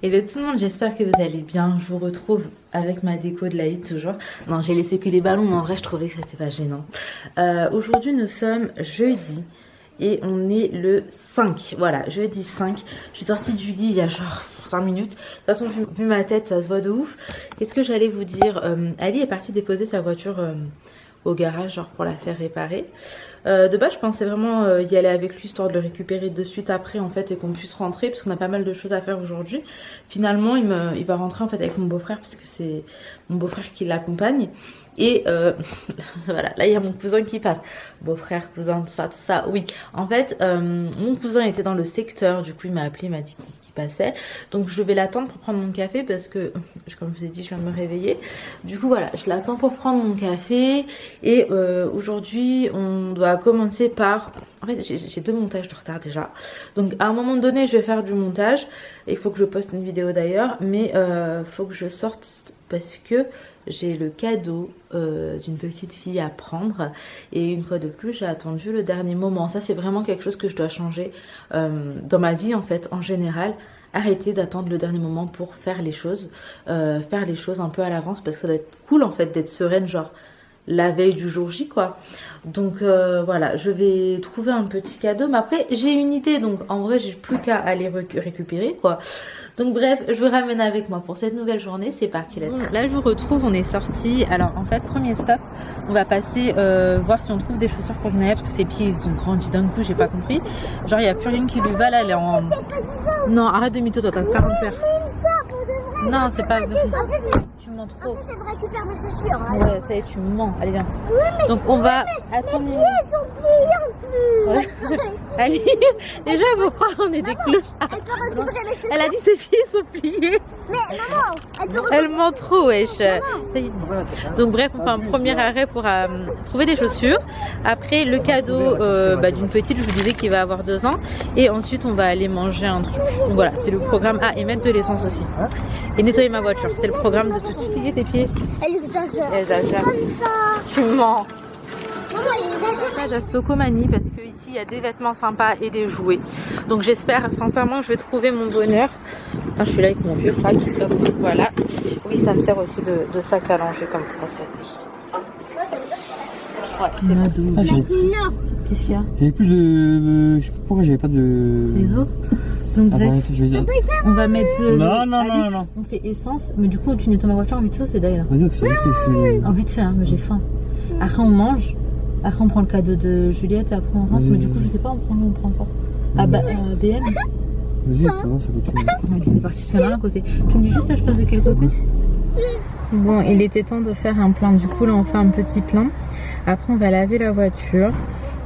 Hello tout le monde, j'espère que vous allez bien. Je vous retrouve avec ma déco de l'Aïd toujours. Non, j'ai laissé que les ballons, mais en vrai je trouvais que c'était pas gênant. Aujourd'hui nous sommes jeudi et on est le 5. Voilà, jeudi 5. Je suis sortie du lit il y a genre 5 minutes. De toute façon, vu ma tête, ça se voit de ouf. Qu'est-ce que j'allais vous dire? Ali est partie déposer sa voiture au garage, genre pour la faire réparer. De base je pensais vraiment y aller avec lui histoire de le récupérer de suite après en fait et qu'on puisse rentrer parce qu'on a pas mal de choses à faire aujourd'hui. Finalement il va rentrer en fait avec mon beau-frère parce que c'est mon beau-frère qui l'accompagne. Et voilà, là il y a mon cousin qui passe. Beau-frère, cousin, tout ça, oui. En fait, mon cousin était dans le secteur, du coup il m'a appelé, il m'a dit qu'il passait. Donc je vais l'attendre pour prendre mon café parce que, comme je vous ai dit, je viens de me réveiller. Du coup voilà, je l'attends pour prendre mon café. Et aujourd'hui, on doit commencer par... En fait, j'ai 2 montages de retard déjà. Donc à un moment donné, je vais faire du montage. Il faut que je poste une vidéo d'ailleurs. Mais faut que je sorte parce que j'ai le cadeau d'une petite fille à prendre. Et une fois de plus, j'ai attendu le dernier moment. Ça, c'est vraiment quelque chose que je dois changer dans ma vie en fait, en général. Arrêter d'attendre le dernier moment pour faire les choses. Faire les choses un peu à l'avance parce que ça doit être cool en fait d'être sereine, genre la veille du jour J quoi. Donc voilà, je vais trouver un petit cadeau, mais après j'ai une idée, donc en vrai j'ai plus qu'à aller récupérer quoi. Donc bref, je vous ramène avec moi pour cette nouvelle journée, c'est parti, let's go. Là je vous retrouve, on est sorti. Alors en fait, premier stop, on va passer voir si on trouve des chaussures pour Genève parce que ses pieds ils ont grandi d'un coup, j'ai pas compris. Genre il y a plus rien qui lui va, là elle est en... Non, arrête de mytho toi, t'as 40 paires. Non, c'est pas vrai. Tu mens trop. En plus, elle récupère mes chaussures. Hein. Ouais, ça y est, tu mens. Allez, viens. Oui, donc on va attendre. Mes pieds sont pliés en plus. Ouais. Allez, déjà il faut croire qu'on est des cloches. Elle peut récupérer mes chaussures. Elle a dit ses pieds sont pliés. Mais maman, elle peut Elle ment trop, wesh. Ça y est. Donc bref, on fait un premier arrêt pour trouver des chaussures. Après le cadeau d'une petite, je vous disais qu'il va avoir 2 ans. Et ensuite on va aller manger un truc. Donc voilà, c'est le programme. Ah, et mettre de l'essence aussi. Et nettoyer ma voiture. C'est le programme de tout de suite. Tes pieds. Elle exagère. Elle exagère. Comme ça. Tu mens. Maman, elle exagère. Là, Stocomanie parce que ici il y a des vêtements sympas et des jouets. Donc j'espère sincèrement que je vais trouver mon bonheur. Enfin, je suis là avec mon vieux sac. Voilà. Oui, ça me sert aussi de sac à langer comme ça cet été. Ouais, c'est bon. Qu'est-ce qu'il y a? J'avais plus de... Je sais pas pourquoi j'avais pas de... Réseau. Donc bref, je vais dire... on va mettre... Non. On fait essence. Mais du coup, tu nettoies ma voiture en vite fait, c'est d'ailleurs. Vas-y, je En vite fait, hein, mais j'ai faim. Après, on mange. Après, on prend le cadeau de Juliette et après, on rentre. Mais du coup, je sais pas, on prend ou on prend pas. Ah bah, BM. Vas-y, ça va, ça coûte tout. Allez, c'est parti, c'est là à côté. Tu me dis juste, là, je passe de quel côté? Bon, il était temps de faire un plein. Du coup, là, on fait un petit plein. Après, on va laver la voiture.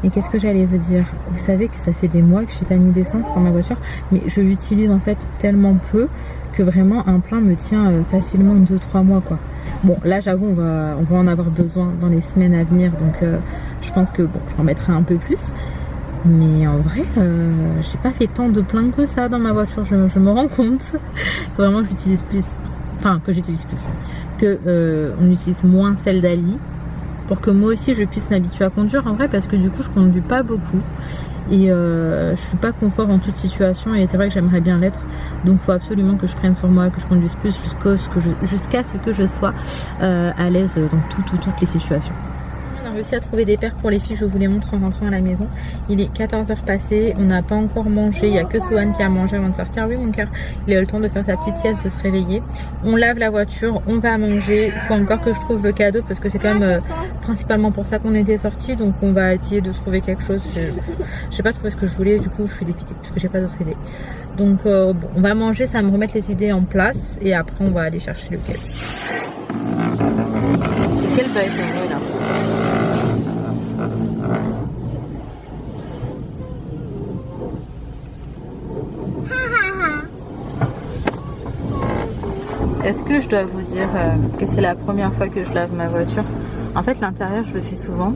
Et qu'est-ce que j'allais vous dire? Vous savez que ça fait des mois que j'ai pas mis d'essence dans ma voiture. Mais je l'utilise en fait tellement peu que vraiment un plein me tient facilement 2-3 mois quoi. Bon, là, j'avoue, on va en avoir besoin dans les semaines à venir. Donc, je pense que bon, je en mettrai un peu plus. Mais en vrai, j'ai pas fait tant de plein que ça dans ma voiture. Je me rends compte. Vraiment, j'utilise plus. Enfin, que j'utilise plus. Que on utilise moins celle d'Ali. Pour que moi aussi je puisse m'habituer à conduire en vrai, parce que du coup je conduis pas beaucoup et je suis pas confort en toute situation et c'est vrai que j'aimerais bien l'être, donc il faut absolument que je prenne sur moi, que je conduise plus jusqu'à ce que je sois à l'aise dans toutes les situations. On a réussi à trouver des paires pour les filles, je vous les montre en rentrant à la maison. Il est 14h passé, on n'a pas encore mangé, il n'y a que Sohan qui a mangé avant de sortir. Oui mon cœur, il a eu le temps de faire sa petite sieste, de se réveiller. On lave la voiture, on va manger, il faut encore que je trouve le cadeau parce que c'est quand même principalement pour ça qu'on était sortis, donc on va essayer de trouver quelque chose. J'ai pas trouvé ce que je voulais, du coup je suis dépitée parce que j'ai pas d'autres idées. Donc bon, on va manger, ça va me remettre les idées en place et après on va aller chercher le cadeau. Quel bail c'est là? Est-ce que je dois vous dire que c'est la première fois que je lave ma voiture? En fait l'intérieur je le fais souvent,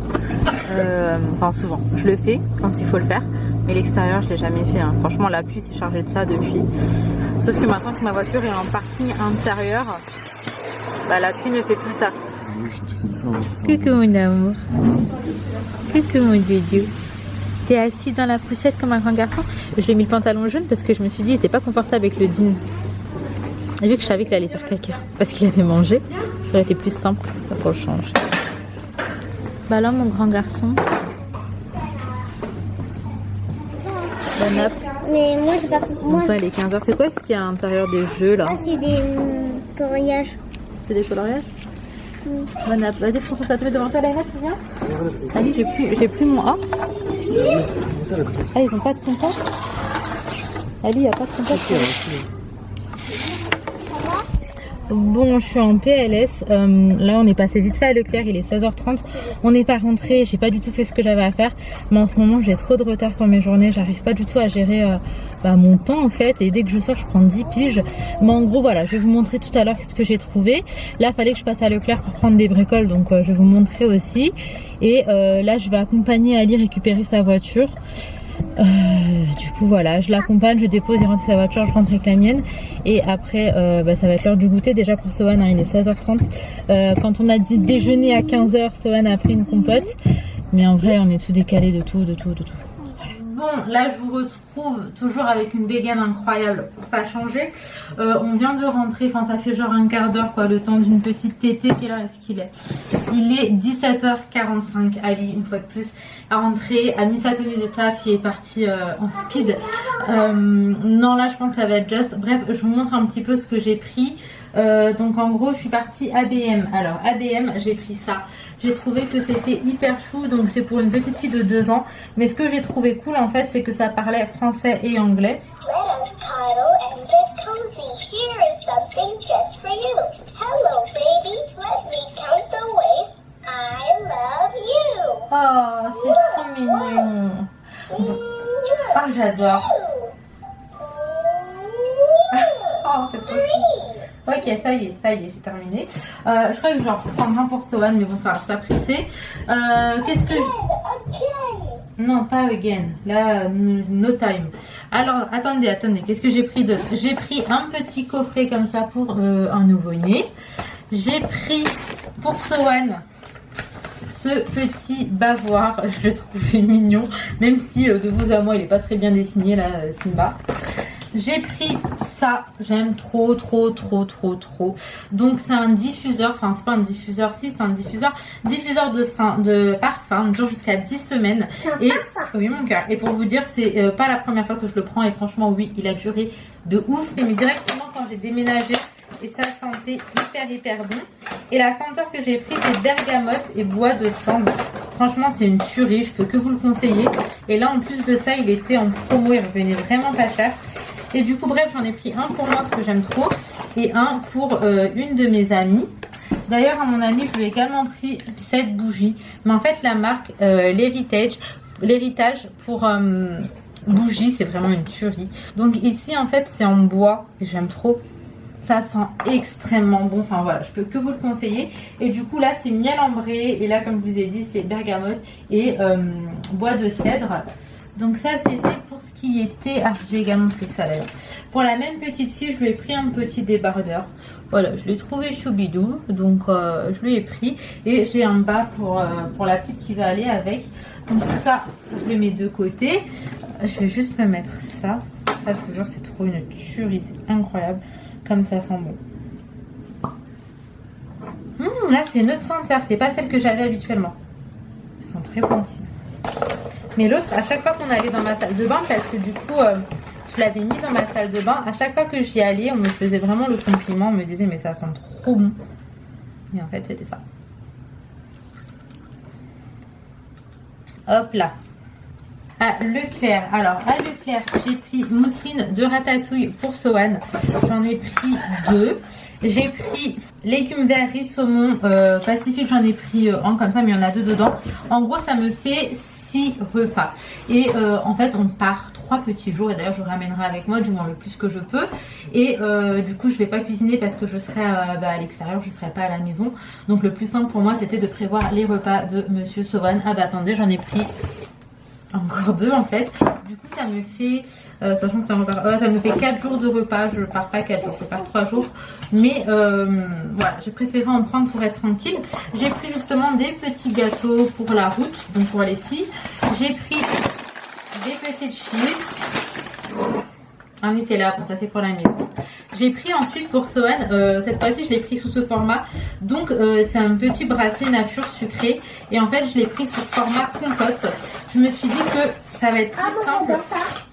enfin souvent, je le fais quand il faut le faire, mais l'extérieur je l'ai jamais fait hein. Franchement la pluie s'est chargée de ça depuis. Sauf que maintenant que ma voiture est en parking intérieur, bah la pluie ne fait plus ça. Coucou mon amour. Coucou mon doudou. T'es assis dans la poussette comme un grand garçon. Je lui ai mis le pantalon jaune parce que je me suis dit il était pas confortable avec le jean. Et vu que je savais qu'il allait faire caca parce qu'il avait mangé, ça aurait été plus simple. Il faut le changer. Bah là, mon grand garçon. Bon app. Mais moi, j'ai pas. Moi, Enfin, il est 15h. C'est quoi ce qu'il y a à l'intérieur des jeux là? ça, c'est des coloriages. C'est des coloriages? Oui. Bon app. Vas-y, prends ton plateau devant toi, Laina, tu viens? Ali, j'ai plus mon A. Ah, ils ont pas de compote? Ali, il n'y a pas de compote. Bon, je suis en PLS. Là, on est passé vite fait à Leclerc. Il est 16h30. On n'est pas rentré. J'ai pas du tout fait ce que j'avais à faire. Mais en ce moment, j'ai trop de retard sur mes journées. J'arrive pas du tout à gérer mon temps en fait. Et dès que je sors, je prends 10 piges. Mais en gros, voilà, je vais vous montrer tout à l'heure ce que j'ai trouvé. Là, il fallait que je passe à Leclerc pour prendre des bricoles. Donc, je vais vous montrer aussi. Et là, je vais accompagner Ali récupérer sa voiture. Du coup voilà, je l'accompagne, je dépose, il rentre sa voiture, je rentre avec la mienne et après ça va être l'heure du goûter déjà pour Sohan, hein, il est 16h30. Quand on a dit déjeuner à 15h, Sohan a pris une compote, mais en vrai on est tout décalé de tout. Bon, là je vous retrouve toujours avec une dégaine incroyable pour pas changer. On vient de rentrer, enfin ça fait genre un quart d'heure quoi, le temps d'une petite tétée. Quelle heure est-ce qu'il est? Il est 17h45. Ali, une fois de plus, a rentré, a mis sa tenue de taf, il est parti en speed. Non, là je pense que ça va être juste. Bref, je vous montre un petit peu ce que j'ai pris. Donc en gros je suis partie ABM. Alors ABM, j'ai pris ça. J'ai trouvé que c'était hyper chou. Donc c'est pour une petite fille de 2 ans. Mais ce que j'ai trouvé cool en fait, c'est que ça parlait français et anglais. Let us cuddle and get cozy. Here is something just for you. Hello, baby. Let me count the ways I love you. Oh, c'est trop mignon. Oh, j'adore. Oh, c'est trop chou. Ok, ça y est, j'ai terminé. Je crois que je vais en prendre un pour Sohan, mais bon, ça va, c'est pas pressé. Qu'est-ce que je... Non, pas again. Là, no time. Alors, attendez. Qu'est-ce que j'ai pris d'autre? J'ai pris un petit coffret comme ça pour un nouveau-né. J'ai pris pour Sohan ce petit bavoir. Je le trouvais mignon, même si de vous à moi, il est pas très bien dessiné, là, Simba. J'ai pris ça, j'aime trop. Donc c'est un diffuseur, enfin c'est pas un diffuseur, si c'est un diffuseur de parfum, dure jusqu'à 10 semaines. Et oui mon cœur. Et pour vous dire, c'est pas la première fois que je le prends et franchement oui, il a duré de ouf. Mais directement quand j'ai déménagé, et ça sentait hyper bon. Et la senteur que j'ai pris, c'est bergamote et bois de cendre. Franchement c'est une tuerie, je peux que vous le conseiller. Et là en plus de ça, il était en promo, il revenait vraiment pas cher. Et du coup bref, j'en ai pris un pour moi parce que j'aime trop et un pour une de mes amies. D'ailleurs à mon amie je lui ai également pris cette bougie, mais en fait la marque l'héritage pour bougie, c'est vraiment une tuerie. Donc ici en fait c'est en bois et j'aime trop. Ça sent extrêmement bon, enfin voilà, je peux que vous le conseiller. Et du coup là c'est miel ambré et là comme je vous ai dit c'est bergamote et bois de cèdre. Donc ça c'était pour ce qui était... Ah, j'ai également pris ça d'ailleurs. Pour la même petite fille, je lui ai pris un petit débardeur. Voilà, je l'ai trouvé choubidou, donc je lui ai pris. Et j'ai un bas pour la petite qui va aller avec. Donc ça, je le mets de côté. Je vais juste me mettre ça. Ça, je vous jure, c'est trop une tuerie, c'est incroyable. Comme ça sent bon. Là, c'est notre senteur, c'est pas celle que j'avais habituellement. Ils sont très bons aussi. Mais l'autre, à chaque fois qu'on allait dans ma salle de bain, parce que du coup, je l'avais mis dans ma salle de bain, à chaque fois que j'y allais, on me faisait vraiment le compliment, on me disait mais ça sent trop bon. Et en fait, c'était ça. Hop là. À Leclerc. Alors, à Leclerc, j'ai pris mousseline de ratatouille pour Sohan. J'en ai pris 2. J'ai pris légumes verts, riz, saumon, pacifique. J'en ai pris un comme ça, mais il y en a 2 dedans. En gros, ça me fait 6 repas. Et en fait, on part 3 petits jours. Et d'ailleurs, je ramènerai avec moi, du moins le plus que je peux. Et du coup, je vais pas cuisiner parce que je serai à l'extérieur. Je serai pas à la maison. Donc, le plus simple pour moi, c'était de prévoir les repas de Monsieur Sohan. Ah bah attendez, j'en ai pris... encore 2 en fait. Du coup ça me fait sachant que ça me fait 4 jours de repas. Je pars pas 4 jours, je pars 3 jours. Mais voilà, j'ai préféré en prendre pour être tranquille. J'ai pris justement des petits gâteaux pour la route, donc pour les filles. J'ai pris des petites chips. Un Nutella, bon ça c'est pour la maison. j'ai pris ensuite pour Sohan, cette fois-ci je l'ai pris sous ce format. Donc c'est un petit bracelet nature sucré. Et en fait je l'ai pris sous format compote. Je me suis dit que ça va être plus simple.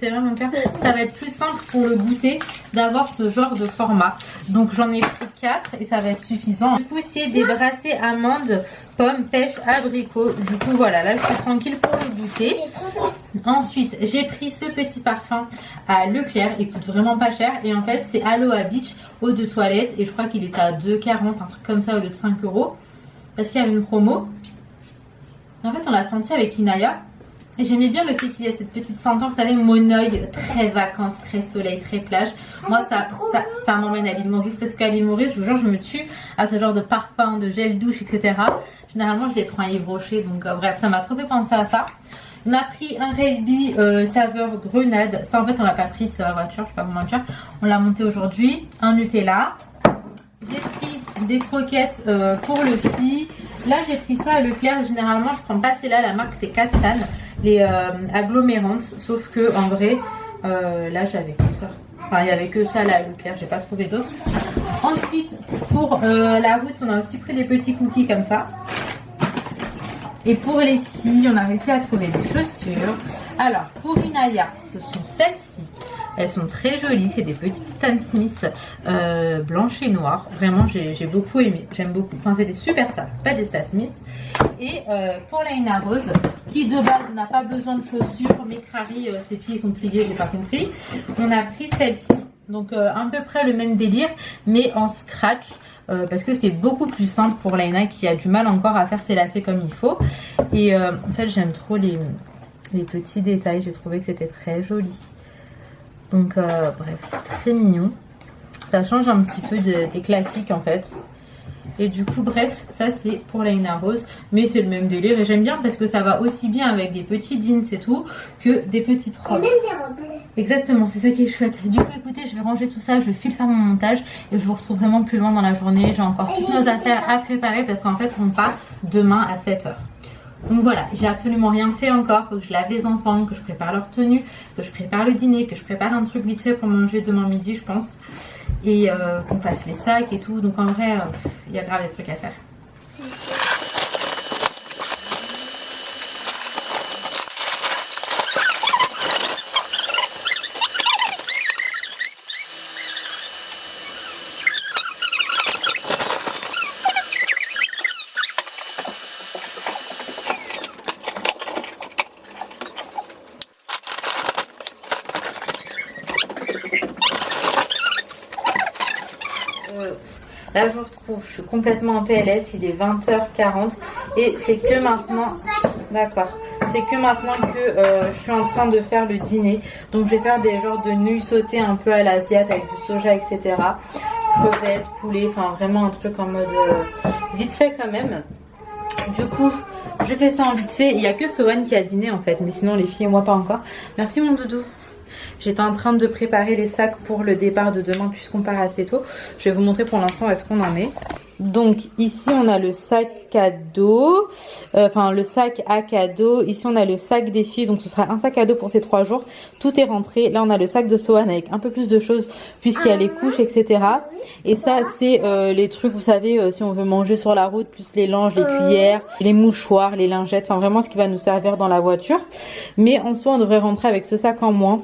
C'est vrai mon cœur. Ça va être plus simple pour le goûter d'avoir ce genre de format. Donc j'en ai pris 4 et ça va être suffisant. Du coup c'est des bracelets amandes, pommes, pêche, abricots. Du coup voilà, là je suis tranquille pour le goûter. Ensuite j'ai pris ce petit parfum à Leclerc. Il coûte vraiment pas cher. Et en fait c'est Aloha Beach eau de toilette. Et je crois qu'il était à 2,40, un truc comme ça au lieu de 5 €. Parce qu'il y avait une promo. Et en fait on l'a senti avec Inaya. Et j'aimais bien le fait qu'il y ait cette petite senteur, vous savez, monoeil, très vacances, très soleil, très plage. Moi, ça m'emmène à l'île Maurice, parce qu'à l'île Maurice, je vous jure, je me tue à ce genre de parfum, de gel douche, etc. Généralement, je les prends à Yves Rocher, donc bref, ça m'a trop fait penser à ça. On a pris un Red Bee saveur grenade. Ça, en fait, on l'a pas pris, c'est la voiture, je sais pas vous mentir. On l'a monté aujourd'hui. Un Nutella. J'ai pris des croquettes pour le petit. Là, j'ai pris ça à Leclerc. Généralement, je prends pas celle-là. La marque, c'est Katsan. Les agglomérantes, sauf que en vrai là j'avais que ça, enfin il y avait que ça là à Leclerc, j'ai pas trouvé d'autres. Ensuite pour la route on a aussi pris des petits cookies comme ça. Et pour les filles on a réussi à trouver des chaussures. Alors pour Inaya ce sont celles-ci. Elles sont très jolies, c'est des petites Stan Smith blanches et noires. Vraiment j'ai beaucoup aimé, j'aime beaucoup. Enfin c'est des super sapes, pas des Stan Smith. Et pour Laina Rose, qui de base n'a pas besoin de chaussures, mais Crary, ses pieds sont pliés, j'ai pas compris. On a pris celle-ci, donc à peu près le même délire, mais en scratch. Parce que c'est beaucoup plus simple pour Laina qui a du mal encore à faire ses lacets comme il faut. Et en fait j'aime trop les petits détails, j'ai trouvé que c'était très joli. Donc bref, c'est très mignon. Ça change un petit peu des classiques en fait. Et du coup bref, ça c'est pour Laina Rose. Mais c'est le même délire et j'aime bien parce que ça va aussi bien avec des petits jeans et tout que des petites robes. Exactement, c'est ça qui est chouette. Du coup écoutez, je vais ranger tout ça, je file faire mon montage. Et je vous retrouve vraiment plus loin dans la journée. J'ai encore toutes nos affaires à préparer parce qu'en fait on part demain à 7 h. Donc voilà, j'ai absolument rien fait encore. Faut que je lave les enfants, que je prépare leur tenue, que je prépare le dîner, que je prépare un truc vite fait pour manger demain midi je pense. Et qu'on fasse les sacs et tout. Donc en vrai, il y a grave des trucs à faire. Là je vous retrouve, je suis complètement en PLS, il est 20h40 et c'est que maintenant, d'accord, c'est que maintenant que je suis en train de faire le dîner. Donc je vais faire des genres de nouilles sautées un peu à l'asiate avec du soja etc. Crevettes, poulet, enfin vraiment un truc en mode vite fait quand même. Du coup je fais ça en vite fait, il n'y a que Sohan qui a dîné en fait, mais sinon les filles et moi pas encore. Merci mon doudou. J'étais en train de préparer les sacs pour le départ de demain puisqu'on part assez tôt. Je vais vous montrer pour l'instant où est-ce qu'on en est. Donc ici on a le sac à dos, enfin le sac à cadeau. Ici on a le sac des filles, donc ce sera un sac à dos pour ces 3 jours. Tout est rentré. Là on a le sac de Sohan avec un peu plus de choses puisqu'il y a les couches etc. Et ça c'est les trucs vous savez si on veut manger sur la route, plus les langes, les cuillères, les mouchoirs, les lingettes, enfin vraiment ce qui va nous servir dans la voiture. Mais en soi on devrait rentrer avec ce sac en moins,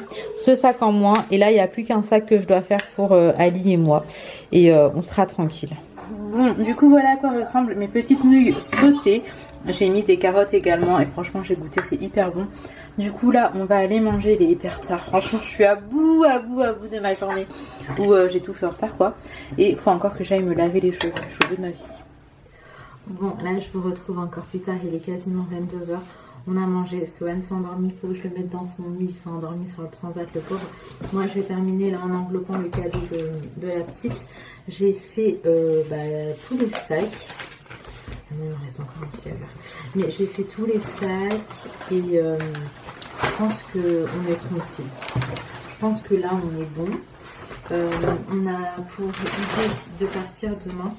et là il n'y a plus qu'un sac que je dois faire pour Ali et moi et on sera tranquille. Bon, du coup voilà à quoi ressemblent mes petites nouilles sautées. J'ai mis des carottes également et franchement j'ai goûté, c'est hyper bon. Du coup là on va aller manger, il est hyper tard. Franchement je suis à bout de ma journée où j'ai tout fait en retard quoi. Et il faut encore que j'aille me laver les cheveux, le cheveu de ma vie. Bon là je vous retrouve encore plus tard, il est quasiment 22 h. On a mangé, Sohan s'est endormi, il faut que je le mette dans son lit, il s'est endormi sur le transat le pauvre. Moi je vais terminer là en enveloppant le cadeau de la petite. J'ai fait tous les sacs. Non, il en reste encore un petit à faire. Mais j'ai fait tous les sacs et je pense qu'on est tranquille. Je pense que là on est bon. On a pour idée de partir demain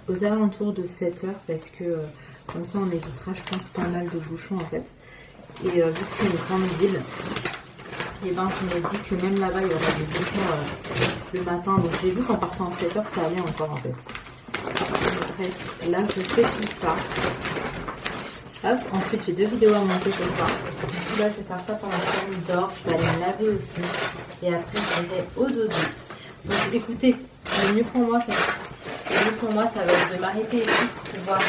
aux alentours de 7 h parce que comme ça on évitera je pense pas mal de bouchons en fait. Et vu que c'est une grande ville, Et ben je me dis que même là-bas il y aura des bouchons le matin. Donc j'ai vu qu'en partant à 7h ça allait encore en fait. Bref, là je fais tout ça. Hop, ensuite j'ai 2 vidéos à monter ce soir. Là je vais faire ça pendant que je dors. Je vais aller me laver aussi. Et après je vais au dodo. Donc écoutez, le mieux pour moi ça va être de m'arrêter ici pour pouvoir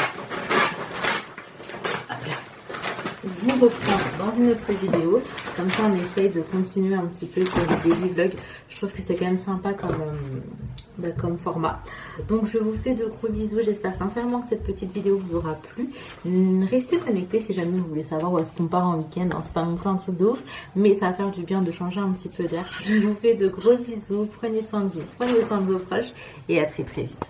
vous reprendre dans une autre vidéo. Comme ça on essaye de continuer un petit peu sur les daily vlogs. Je trouve que c'est quand même sympa comme format. Donc je vous fais de gros bisous. J'espère sincèrement que cette petite vidéo vous aura plu. Restez connectés si jamais vous voulez savoir où est-ce qu'on part en week-end. C'est pas non plus un truc de ouf, mais ça va faire du bien de changer un petit peu d'air. Je vous fais de gros bisous. Prenez soin de vous, prenez soin de vos proches et à très très vite.